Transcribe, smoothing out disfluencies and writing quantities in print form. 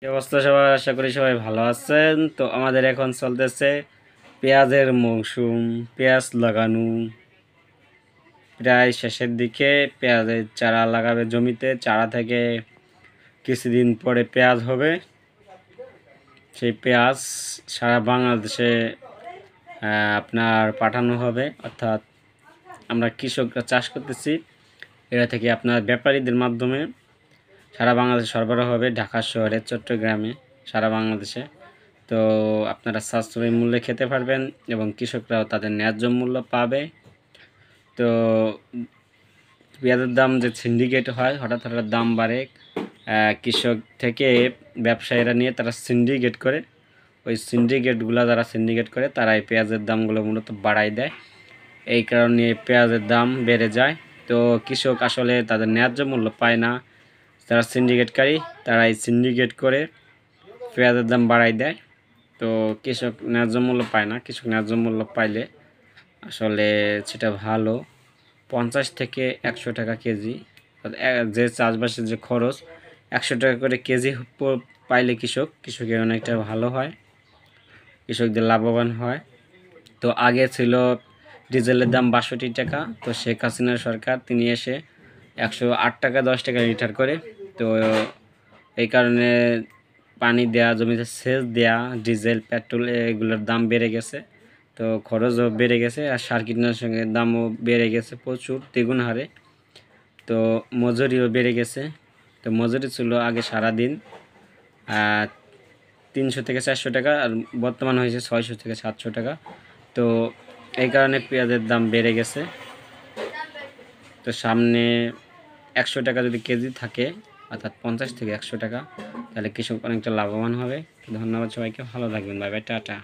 কি অবস্থা সবার? আশা করি সবাই ভালো আছেন। তো আমাদের এখন চলতেছে পেঁয়াজের মৌসুম। পেঁয়াজ লাগানো প্রায় শেষের দিকে। পেঁয়াজের চারা লাগাবে জমিতে, চারা থেকে কিছুদিন পরে পেঁয়াজ হবে। সেই পেঁয়াজ সারা বাংলাদেশে আপনার পাঠানো হবে, অর্থাৎ আমরা কৃষকরা চাষ করতেছি, এটা থেকে আপনার ব্যাপারীদের মাধ্যমে সারা বাংলাদেশে সরবরাহ হবে, ঢাকা শহরে, চট্টগ্রামে, সারা বাংলাদেশে। তো আপনারা সাশ্রয়ী মূল্যে খেতে পারবেন এবং কৃষকরাও তাদের ন্যায্য মূল্য পাবে। তো পেঁয়াজের দাম যে সিন্ডিকেট হয়, হঠাৎ হঠাৎ দাম বাড়ে, কৃষক থেকে ব্যবসায়ীরা নিয়ে তারা সিন্ডিকেট করে, ওই সিন্ডিকেটগুলো যারা সিন্ডিকেট করে তারা এই পেঁয়াজের দামগুলো মূলত বাড়ায় দেয়। এই কারণে পেঁয়াজের দাম বেড়ে যায়। তো কৃষক আসলে তাদের ন্যায্য মূল্য পায় না। যারা সিন্ডিকেটকারী তারা এই সিন্ডিকেট করে পেঁয়াজের দাম বাড়ায় দেয়। তো কৃষক ন্যায্য মূল্য পায় না। কৃষক ন্যায্য মূল্য পাইলে আসলে সেটা ভালো। 50 থেকে 100 টাকা কেজি, যে চাষবাসের যে খরচ, 100 টাকা করে কেজি পাইলে কৃষকের অনেকটা ভালো হয়, কৃষকদের লাভবান হয়। তো আগে ছিল ডিজেলের দাম 62 টাকা। তো শেখ হাসিনার সরকার তিনি এসে 108 টাকা 10 টাকা লিটার করে। তো এই কারণে পানি দেওয়া, জমিতে সেচ দেওয়া, ডিজেল, পেট্রোল এগুলোর দাম বেড়ে গেছে। তো খরচও বেড়ে গেছে, আর সার কীটনাশকের দামও বেড়ে গেছে প্রচুর, দ্বিগুণ হারে। তো মজুরিও বেড়ে গেছে। তো মজুরি ছিল আগে সারাদিন 300 থেকে 400 টাকা, আর বর্তমান হয়েছে 600 থেকে 700 টাকা। তো এই কারণে পেঁয়াজের দাম বেড়ে গেছে। তো সামনে 100 টাকা যদি কেজি থাকে, অর্থাৎ 50 থেকে 100 টাকা, তাহলে কৃষক অনেকটা লাভবান হবে। ধন্যবাদ সবাইকে, ভালো থাকবেন, বাই বাই, টাটা।